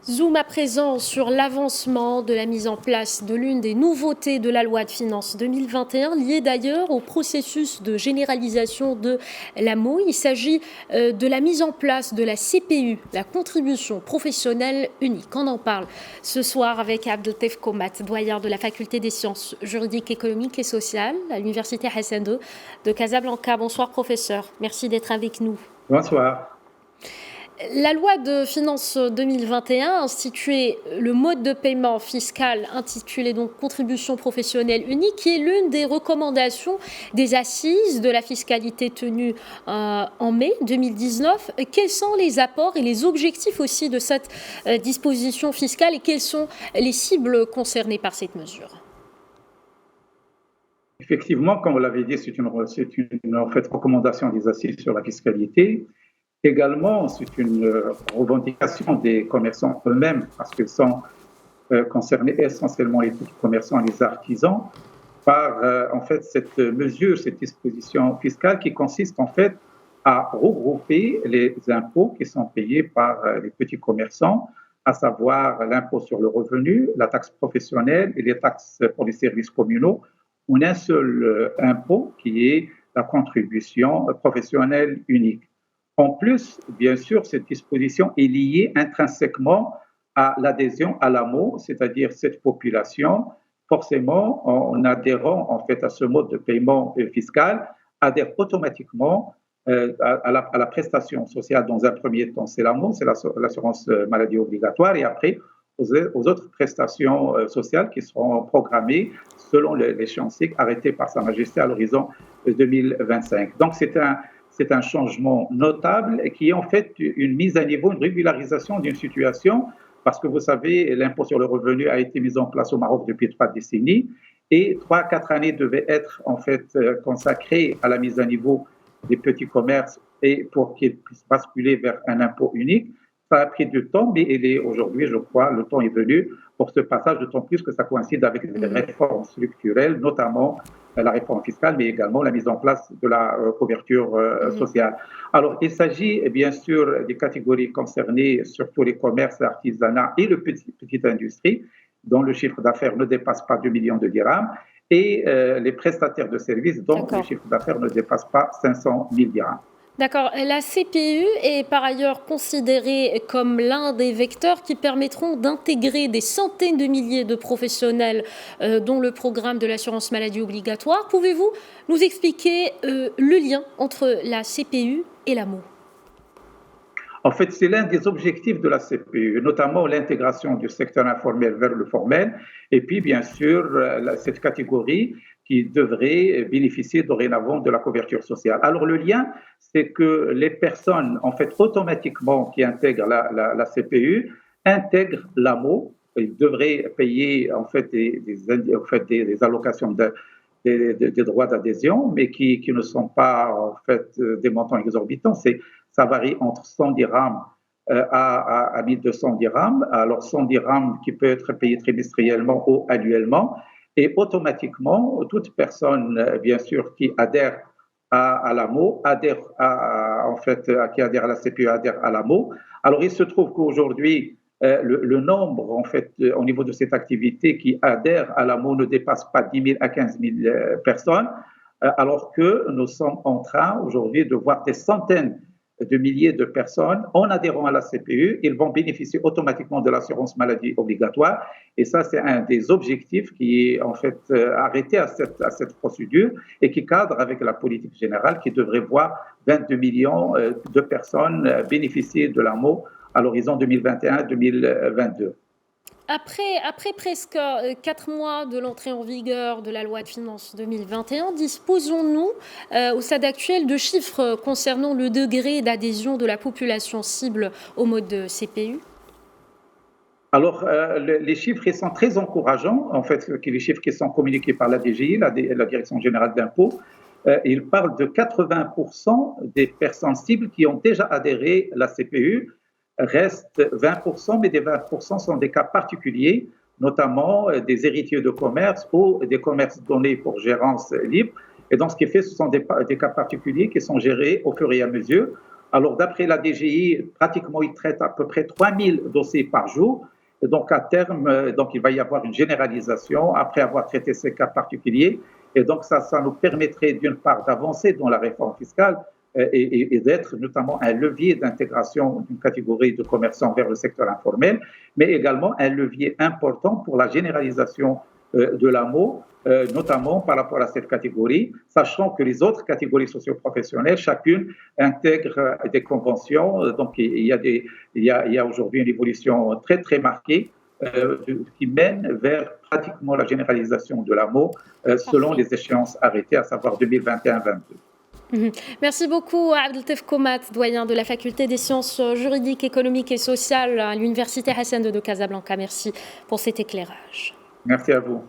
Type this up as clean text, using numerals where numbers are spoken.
Zoom à présent sur l'avancement de la mise en place de l'une des nouveautés de la loi de finances 2021, liée d'ailleurs au processus de généralisation de l'AMO. Il s'agit de la mise en place de la CPU, la contribution professionnelle unique. On en parle ce soir avec Abdeltef Komat, doyen de la faculté des sciences juridiques, économiques et sociales à l'université Hassan II de Casablanca. Bonsoir professeur, merci d'être avec nous. Bonsoir. La loi de finances 2021 instituait le mode de paiement fiscal intitulé donc contribution professionnelle unique, qui est l'une des recommandations des assises de la fiscalité tenues en mai 2019. Quels sont les apports et les objectifs aussi de cette disposition fiscale et quelles sont les cibles concernées par cette mesure? Effectivement, comme vous l'avez dit, c'est une en fait, recommandation des assises sur la fiscalité. Également, c'est une revendication des commerçants eux-mêmes, parce qu'ils sont concernés essentiellement les petits commerçants et les artisans, par en fait cette mesure, cette disposition fiscale qui consiste en fait à regrouper les impôts qui sont payés par les petits commerçants, à savoir l'impôt sur le revenu, la taxe professionnelle et les taxes pour les services communaux, en un seul impôt qui est la contribution professionnelle unique. En plus, bien sûr, cette disposition est liée intrinsèquement à l'adhésion à l'AMO, c'est-à-dire cette population, forcément, en adhérant en fait à ce mode de paiement fiscal, adhère automatiquement à la prestation sociale dans un premier temps, c'est l'AMO, c'est l'assurance maladie obligatoire, et après aux autres prestations sociales qui seront programmées selon l'échéancier arrêté par Sa Majesté à l'horizon 2025. Donc c'est un changement notable qui est en fait une mise à niveau, une régularisation d'une situation, parce que vous savez, l'impôt sur le revenu a été mis en place au Maroc depuis 3 décennies et 3-4 années devaient être en fait consacrées à la mise à niveau des petits commerces et pour qu'ils puissent basculer vers un impôt unique. Ça a pris du temps, mais aujourd'hui, je crois, le temps est venu pour ce passage, d'autant plus que ça coïncide avec des réformes structurelles, notamment la réforme fiscale, mais également la mise en place de la couverture sociale. Alors, il s'agit bien sûr des catégories concernées, surtout les commerces, l'artisanat et le petite industrie, dont le chiffre d'affaires ne dépasse pas 2 millions de dirhams, et les prestataires de services, dont le chiffre d'affaires ne dépasse pas 500 000 dirhams. D'accord. La CPU est par ailleurs considérée comme l'un des vecteurs qui permettront d'intégrer des centaines de milliers de professionnels dont le programme de l'assurance maladie obligatoire. Pouvez-vous nous expliquer le lien entre la CPU et l'AMO ? En fait, c'est l'un des objectifs de la CPU, notamment l'intégration du secteur informel vers le formel, et puis bien sûr cette catégorie qui devrait bénéficier dorénavant de la couverture sociale. Alors le lien, c'est que les personnes, en fait, automatiquement qui intègrent la CPU, intègrent l'AMO. Ils devraient payer en fait des allocations des droits d'adhésion, mais qui ne sont pas en fait des montants exorbitants. Ça varie entre 100 dirhams à 1200 dirhams. Alors 100 dirhams qui peut être payé trimestriellement ou annuellement. Et automatiquement, toute personne, bien sûr, qui adhère à l'AMO, qui adhère à la CPU, adhère à l'AMO. Alors, il se trouve qu'aujourd'hui, le nombre, en fait, au niveau de cette activité qui adhère à l'AMO ne dépasse pas 10 000 à 15 000 personnes, alors que nous sommes en train aujourd'hui de voir des centaines de milliers de personnes en adhérant à la CPU, ils vont bénéficier automatiquement de l'assurance maladie obligatoire. Et ça, c'est un des objectifs qui est en fait arrêté à cette procédure et qui cadre avec la politique générale qui devrait voir 22 millions de personnes bénéficier de l'AMO à l'horizon 2021-2022. Après presque 4 mois de l'entrée en vigueur de la loi de finances 2021, disposons-nous au stade actuel de chiffres concernant le degré d'adhésion de la population cible au mode de CPU ? Alors, les chiffres ils sont très encourageants, en fait, les chiffres qui sont communiqués par la DGI, la Direction générale d'impôts. Ils parlent de 80% des personnes cibles qui ont déjà adhéré à la CPU. Reste 20%, mais des 20% sont des cas particuliers, notamment des héritiers de commerce ou des commerces donnés pour gérance libre. Et donc, ce qui fait, ce sont des cas particuliers qui sont gérés au fur et à mesure. Alors, d'après la DGI, pratiquement, ils traitent à peu près 3000 dossiers par jour. Et donc, à terme, donc, il va y avoir une généralisation après avoir traité ces cas particuliers. Et donc, ça nous permettrait d'une part d'avancer dans la réforme fiscale et d'être notamment un levier d'intégration d'une catégorie de commerçants vers le secteur informel, mais également un levier important pour la généralisation de l'AMO, notamment par rapport à cette catégorie, sachant que les autres catégories socio-professionnelles, chacune intègre des conventions. Donc, il y a aujourd'hui une évolution très, très marquée qui mène vers pratiquement la généralisation de l'AMO selon les échéances arrêtées, à savoir 2021-2022. Merci beaucoup Abdeltef Komat, doyen de la faculté des sciences juridiques, économiques et sociales à l'Université Hassan II de Casablanca. Merci pour cet éclairage. Merci à vous.